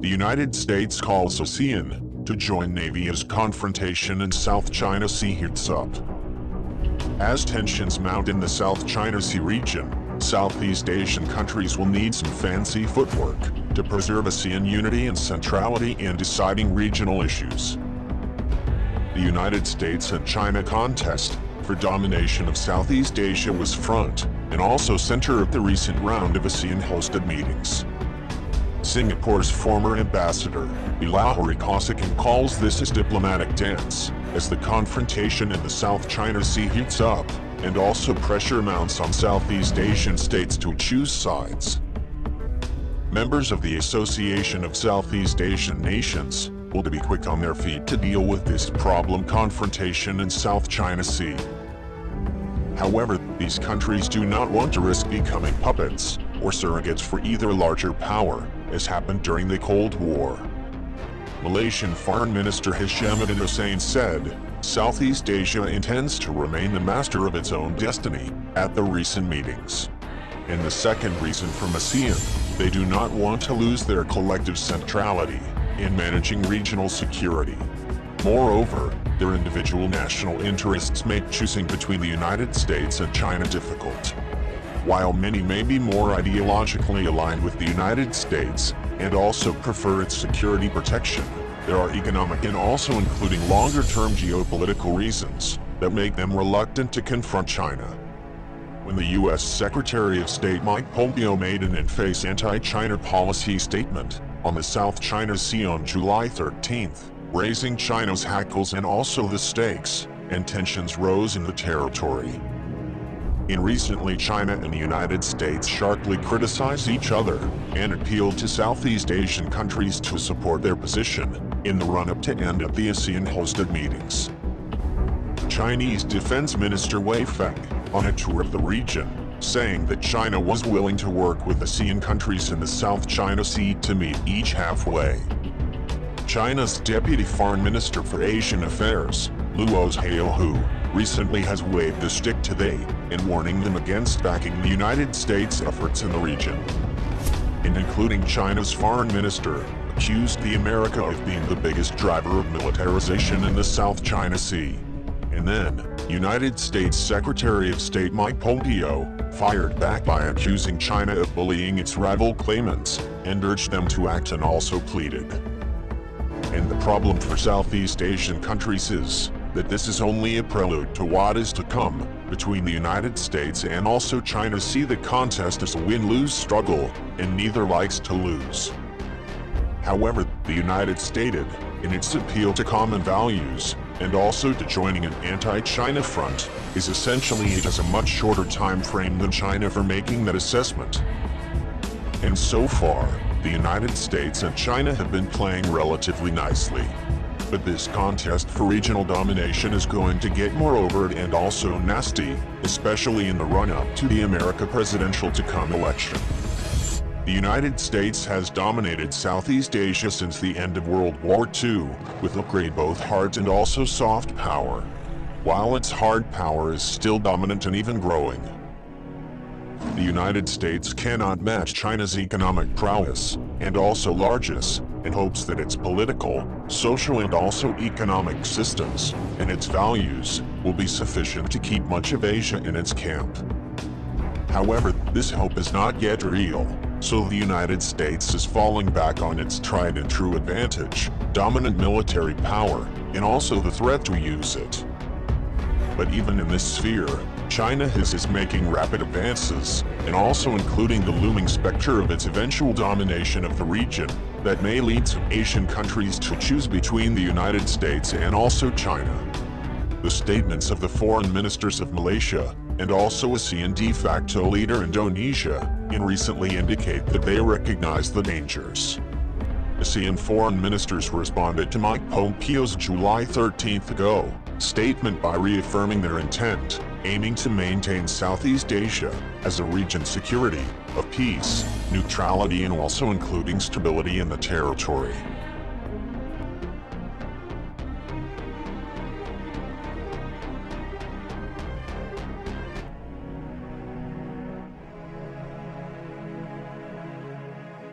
The United States calls ASEAN to join Navy as confrontation in South China Sea heats up. As tensions mount in the South China Sea region, Southeast Asian countries will need some fancy footwork to preserve ASEAN unity and centrality in deciding regional issues. The United States and China contest for domination of Southeast Asia was front and also center of the recent round of ASEAN-hosted meetings. Singapore's former ambassador, Bilahari Kausikan, calls this a diplomatic dance, as the confrontation in the South China Sea heats up, and also pressure mounts on Southeast Asian states to choose sides. Members of the Association of Southeast Asian Nations will be quick on their feet to deal with this problem confrontation in South China Sea. However, these countries do not want to risk becoming puppets or surrogates for either larger power, as happened during the Cold War. Malaysian Foreign Minister Hishamuddin Hussein said, Southeast Asia intends to remain the master of its own destiny at the recent meetings. And the second reason from ASEAN, they do not want to lose their collective centrality in managing regional security. Moreover, their individual national interests make choosing between the United States and China difficult. While many may be more ideologically aligned with the United States and also prefer its security protection, there are economic and also including longer-term geopolitical reasons that make them reluctant to confront China. When the U.S. Secretary of State Mike Pompeo made an in-face anti-China policy statement on the South China Sea on July 13th, raising China's hackles and also the stakes, and tensions rose in the territory. Recently, China and the United States sharply criticized each other and appealed to Southeast Asian countries to support their position in the run-up to end of the ASEAN-hosted meetings. Chinese Defense Minister Wei Feng, on a tour of the region, saying that China was willing to work with ASEAN countries in the South China Sea to meet each halfway. China's Deputy Foreign Minister for Asian Affairs, Luo Zhaohu, recently has waved the stick to they in warning them against backing the United States' efforts in the region. Including China's foreign minister, accused the America of being the biggest driver of militarization in the South China Sea. And then, United States Secretary of State Mike Pompeo fired back by accusing China of bullying its rival claimants and urged them to act, and also pleaded. And the problem for Southeast Asian countries is that this is only a prelude to what is to come between the United States and also China. See the contest as a win-lose struggle, and neither likes to lose. However, the United States, in its appeal to common values, and also to joining an anti-China front, is essentially it has a much shorter time frame than China for making that assessment. And so far, the United States and China have been playing relatively nicely. But this contest for regional domination is going to get more overt and also nasty, especially in the run-up to the America presidential to come election. The United States has dominated Southeast Asia since the end of World War II, with upgrade both hard and also soft power, while its hard power is still dominant and even growing. The United States cannot match China's economic prowess, and also largesse, and hopes that its political, social and also economic systems, and its values, will be sufficient to keep much of Asia in its camp. However, this hope is not yet real, so the United States is falling back on its tried and true advantage, dominant military power, and also the threat to use it. But even in this sphere, China is making rapid advances, and also including the looming specter of its eventual domination of the region, that may lead some Asian countries to choose between the United States and also China. The statements of the foreign ministers of Malaysia, and also ASEAN de facto leader Indonesia, recently indicate that they recognize the dangers. ASEAN foreign ministers responded to Mike Pompeo's July 13th statement by reaffirming their intent, aiming to maintain Southeast Asia as a region security, of peace, neutrality and also including stability in the territory.